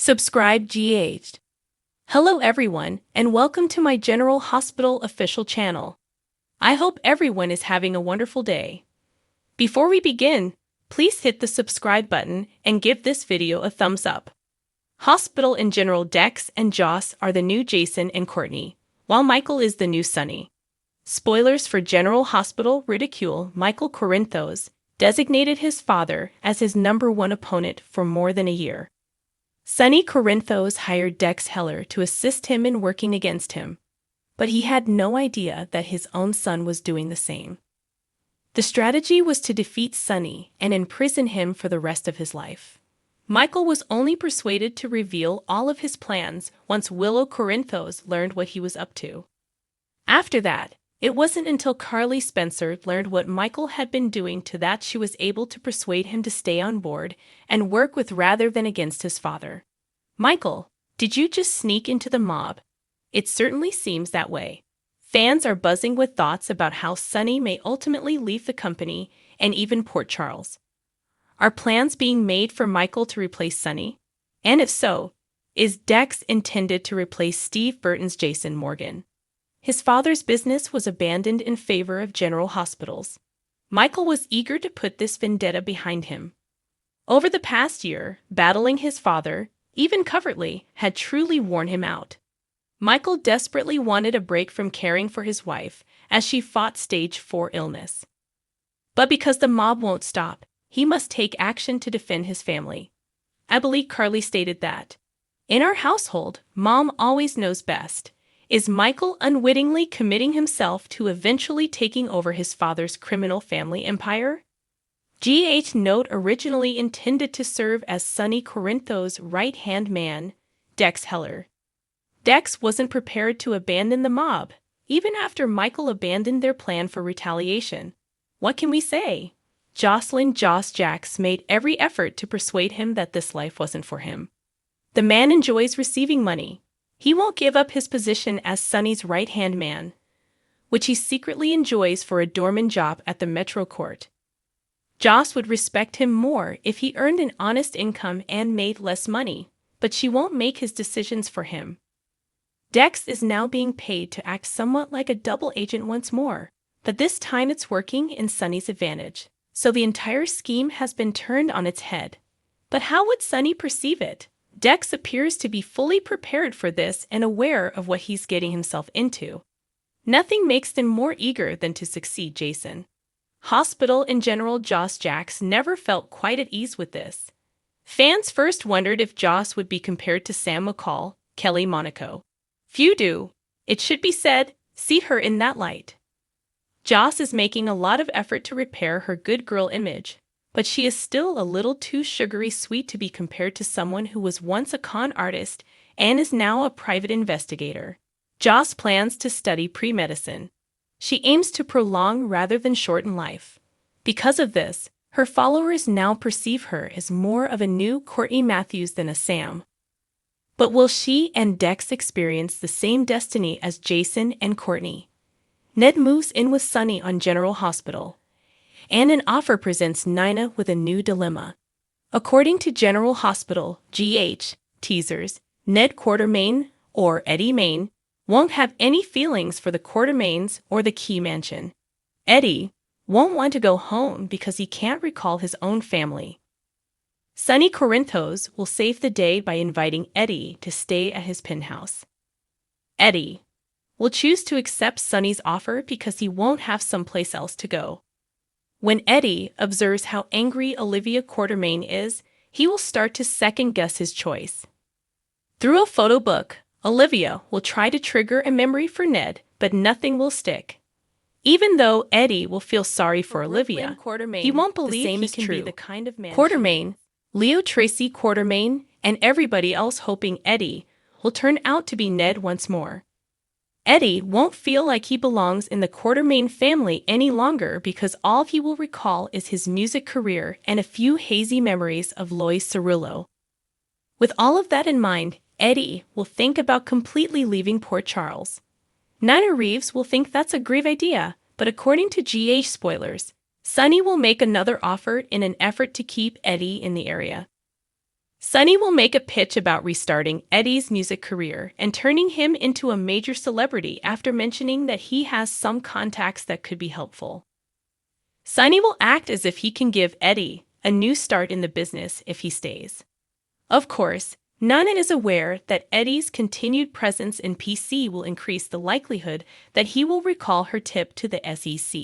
Subscribe GH. Hello everyone, and welcome to my General Hospital official channel. I hope everyone is having a wonderful day. Before we begin, please hit the subscribe button and give this video a thumbs up. Hospital in general, Dex and Joss are the new Jason and Courtney, while Michael is the new Sonny. Spoilers for General Hospital: ridicule Michael Corinthos designated his father as his #1 opponent for more than a year. Sonny Corinthos hired Dex Heller to assist him in working against him, but he had no idea that his own son was doing the same. The strategy was to defeat Sonny and imprison him for the rest of his life. Michael was only persuaded to reveal all of his plans once Willow Corinthos learned what he was up to. After that, it wasn't until Carly Spencer learned what Michael had been doing that she was able to persuade him to stay on board and work with rather than against his father. Michael, did you just sneak into the mob? It certainly seems that way. Fans are buzzing with thoughts about how Sonny may ultimately leave the company and even Port Charles. Are plans being made for Michael to replace Sonny? And if so, is Dex intended to replace Steve Burton's Jason Morgan? His father's business was abandoned in favor of General Hospitals. Michael was eager to put this vendetta behind him. Over the past year, battling his father, even covertly, had truly worn him out. Michael desperately wanted a break from caring for his wife as she fought stage 4 illness. But because the mob won't stop, he must take action to defend his family. I believe Carly stated that, "In our household, Mom always knows best." Is Michael unwittingly committing himself to eventually taking over his father's criminal family empire? GH note: originally intended to serve as Sonny Corinthos' right-hand man, Dex Heller. Dex wasn't prepared to abandon the mob, even after Michael abandoned their plan for retaliation. What can we say? Jocelyn Joss Jacks made every effort to persuade him that this life wasn't for him. The man enjoys receiving money. He won't give up his position as Sonny's right-hand man, which he secretly enjoys for a doorman job at the Metro Court. Joss would respect him more if he earned an honest income and made less money, but she won't make his decisions for him. Dex is now being paid to act somewhat like a double agent once more, but this time it's working in Sonny's advantage, so the entire scheme has been turned on its head. But how would Sonny perceive it? Dex appears to be fully prepared for this and aware of what he's getting himself into. Nothing makes them more eager than to succeed Jason. Hospital in general, Joss Jacks never felt quite at ease with this. Fans first wondered if Joss would be compared to Sam McCall, Kelly Monaco. Few do. It should be said, see her in that light. Joss is making a lot of effort to repair her good girl image, but she is still a little too sugary sweet to be compared to someone who was once a con artist and is now a private investigator. Joss plans to study pre-medicine. She aims to prolong rather than shorten life. Because of this, her followers now perceive her as more of a new Courtney Matthews than a Sam. But will she and Dex experience the same destiny as Jason and Courtney? Ned moves in with Sonny on General Hospital, and an offer presents Nina with a new dilemma. According to General Hospital GH teasers, Ned Quartermaine, or Eddie Main, won't have any feelings for the Quartermaines or the Key Mansion. Eddie won't want to go home because he can't recall his own family. Sonny Corinthos will save the day by inviting Eddie to stay at his penthouse. Eddie will choose to accept Sonny's offer because he won't have someplace else to go. When Eddie observes how angry Olivia Quartermaine is, he will start to second-guess his choice. Through a photo book, Olivia will try to trigger a memory for Ned, but nothing will stick. Even though Eddie will feel sorry for Olivia, he won't believe he can be the kind of man Quartermaine, Leo Tracy Quartermaine, and everybody else hoping Eddie will turn out to be Ned once more. Eddie won't feel like he belongs in the Quartermaine family any longer because all he will recall is his music career and a few hazy memories of Lois Cerullo. With all of that in mind, Eddie will think about completely leaving Port Charles. Nina Reeves will think that's a grave idea, but according to GH spoilers, Sonny will make another offer in an effort to keep Eddie in the area. Sonny will make a pitch about restarting Eddie's music career and turning him into a major celebrity after mentioning that he has some contacts that could be helpful. Sonny will act as if he can give Eddie a new start in the business if he stays. Of course, none is aware that Eddie's continued presence in PC will increase the likelihood that he will recall her tip to the SEC.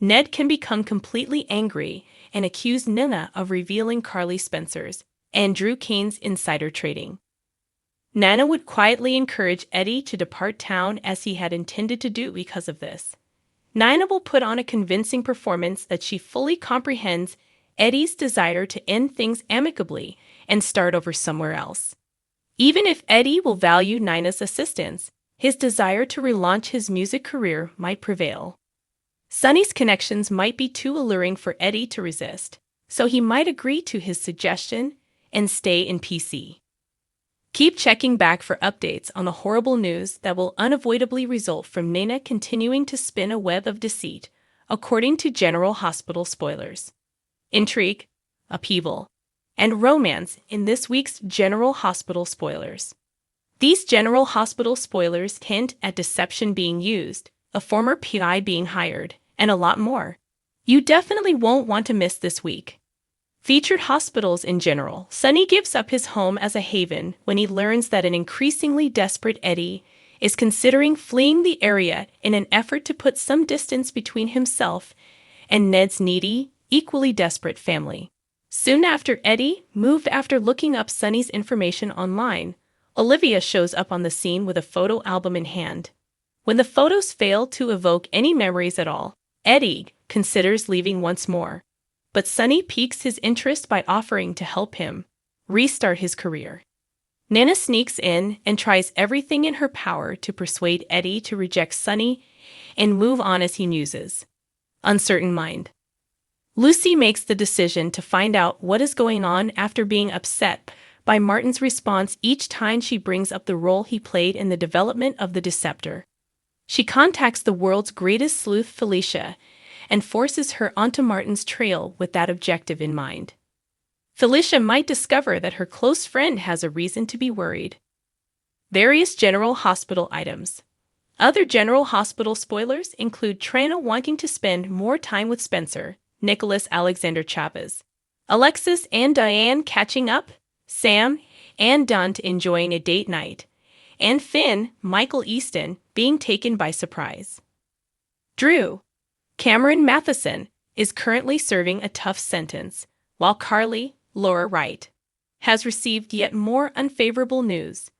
Ned can become completely angry and accuse Nina of revealing Carly Spencer's and Drew Kane's insider trading. Nana would quietly encourage Eddie to depart town as he had intended to do because of this. Nina will put on a convincing performance that she fully comprehends Eddie's desire to end things amicably and start over somewhere else. Even if Eddie will value Nina's assistance, his desire to relaunch his music career might prevail. Sonny's connections might be too alluring for Eddie to resist, so he might agree to his suggestion and stay in PC. Keep checking back for updates on the horrible news that will unavoidably result from Nina continuing to spin a web of deceit, according to General Hospital spoilers. Intrigue, upheaval, and romance in this week's General Hospital spoilers. These General Hospital spoilers hint at deception being used, a former PI being hired, and a lot more. You definitely won't want to miss this week. Featured hospitals in general. Sonny gives up his home as a haven when he learns that an increasingly desperate Eddie is considering fleeing the area in an effort to put some distance between himself and Ned's needy, equally desperate family. Soon after Eddie moved after looking up Sonny's information online, Olivia shows up on the scene with a photo album in hand. When the photos fail to evoke any memories at all, Eddie considers leaving once more. But Sonny piques his interest by offering to help him restart his career. Nana sneaks in and tries everything in her power to persuade Eddie to reject Sonny and move on as he muses. Uncertain mind. Lucy makes the decision to find out what is going on after being upset by Martin's response each time she brings up the role he played in the development of the Deceptor. She contacts the world's greatest sleuth, Felicia, and forces her onto Martin's trail with that objective in mind. Felicia might discover that her close friend has a reason to be worried. Various General Hospital items. Other General Hospital spoilers include Trina wanting to spend more time with Spencer, Nicholas Alexander Chavez, Alexis and Diane catching up, Sam and Dunt enjoying a date night, and Finn, Michael Easton, being taken by surprise. Drew, Cameron Matheson, is currently serving a tough sentence, while Carly, Laura Wright, has received yet more unfavorable news.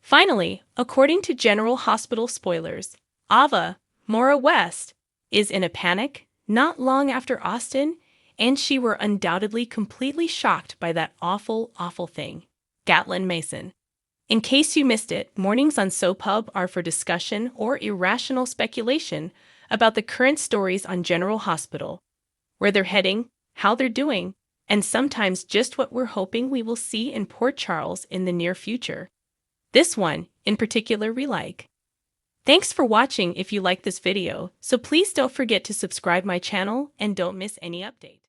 Finally, according to General Hospital spoilers, Ava, Maura West, is in a panic not long after Austin and she were undoubtedly completely shocked by that awful, awful thing. Gatlin Mason. In case you missed it, mornings on Soap Hub are for discussion or irrational speculation about the current stories on General Hospital, where they're heading, how they're doing, and sometimes just what we're hoping we will see in Port Charles in the near future. This one, in particular, we like. Thanks for watching if you like this video, so please don't forget to subscribe my channel and don't miss any updates.